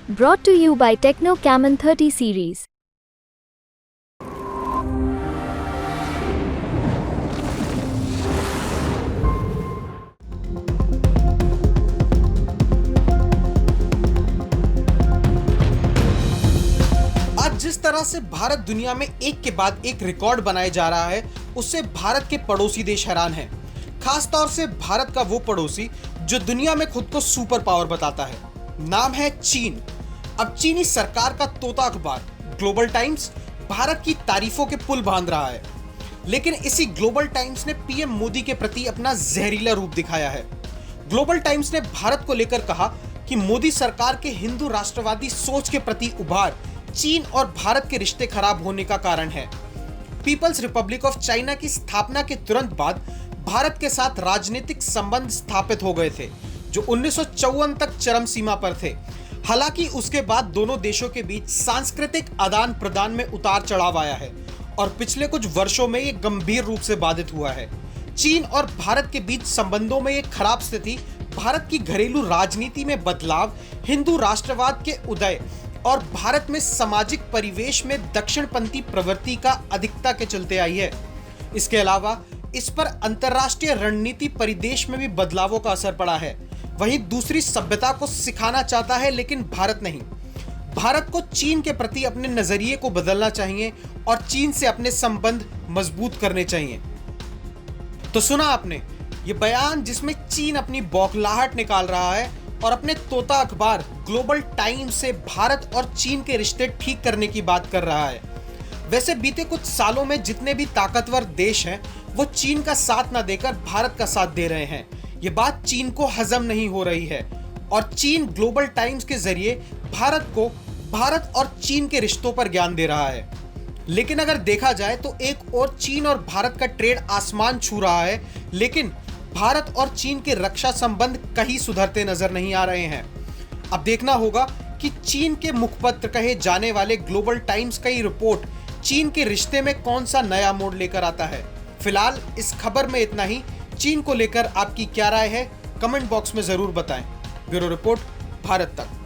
Brought to you by Techno Camon 30 series. आज जिस तरह से भारत दुनिया में एक के बाद एक रिकॉर्ड बनाए जा रहा है, उससे भारत के पड़ोसी देश हैरान हैं। खास तौर से भारत का वो पड़ोसी जो दुनिया में खुद को सुपर पावर बताता है। नाम है चीन। अब चीनी सरकार का तोता अखबार ग्लोबल टाइम्स भारत की तारीफों के पुल बांध रहा है, लेकिन इसी ग्लोबल टाइम्स ने पीएम मोदी के प्रति अपना जहरीला रूप दिखाया है। ग्लोबल टाइम्स ने भारत को लेकर कहा कि मोदी सरकार के हिंदू राष्ट्रवादी सोच के प्रति उभार चीन और भारत के रिश्ते खराब होने का कारण है। पीपल्स रिपब्लिक ऑफ चाइना की स्थापना के तुरंत बाद भारत के साथ राजनीतिक संबंध स्थापित हो गए थे, जो 1954 तक चरम सीमा पर थे। हालांकि उसके बाद दोनों देशों के बीच सांस्कृतिक आदान प्रदान में उतार चढ़ाव आया है और पिछले कुछ वर्षों में ये गंभीर रूप से बाधित हुआ है। चीन और भारत के बीच संबंधों में एक खराब स्थिति भारत की घरेलू राजनीति में बदलाव, हिंदू राष्ट्रवाद के उदय और भारत में सामाजिक परिवेश में दक्षिणपंथी प्रवृत्ति का अधिकता के चलते आई है। इसके अलावा इस पर अंतर्राष्ट्रीय रणनीति परिदेश में भी बदलावों का असर पड़ा है। वहीं दूसरी सभ्यता को सिखाना चाहता है, लेकिन भारत नहीं। भारत को चीन के प्रति अपने नजरिए को बदलना चाहिए और चीन से अपने संबंध मजबूत करने चाहिए। तो सुना आपने ये बयान जिसमें चीन अपनी बौखलाहट निकाल रहा है और अपने तोता अखबार ग्लोबल टाइम्स से भारत और चीन के रिश्ते ठीक करने की बात कर रहा है। वैसे बीते कुछ सालों में जितने भी ताकतवर देश हैं, वो चीन का साथ न देकर भारत का साथ दे रहे हैं। ये बात चीन को हजम नहीं हो रही है और चीन ग्लोबल टाइम्स के जरिए भारत और चीन के रिश्तों पर ज्ञान दे रहा है। लेकिन अगर देखा जाए तो एक और चीन और भारत का ट्रेड आसमान छू रहा है, लेकिन भारत और चीन के रक्षा संबंध कहीं सुधरते नजर नहीं आ रहे हैं। अब देखना होगा कि चीन के मुखपत्र कहे जाने वाले ग्लोबल टाइम्स का ये रिपोर्ट चीन के रिश्ते में कौन सा नया मोड़ लेकर आता है। फिलहाल इस खबर में इतना ही। चीन को लेकर आपकी क्या राय है, कमेंट बॉक्स में जरूर बताएं। ब्यूरो रिपोर्ट, भारत तक।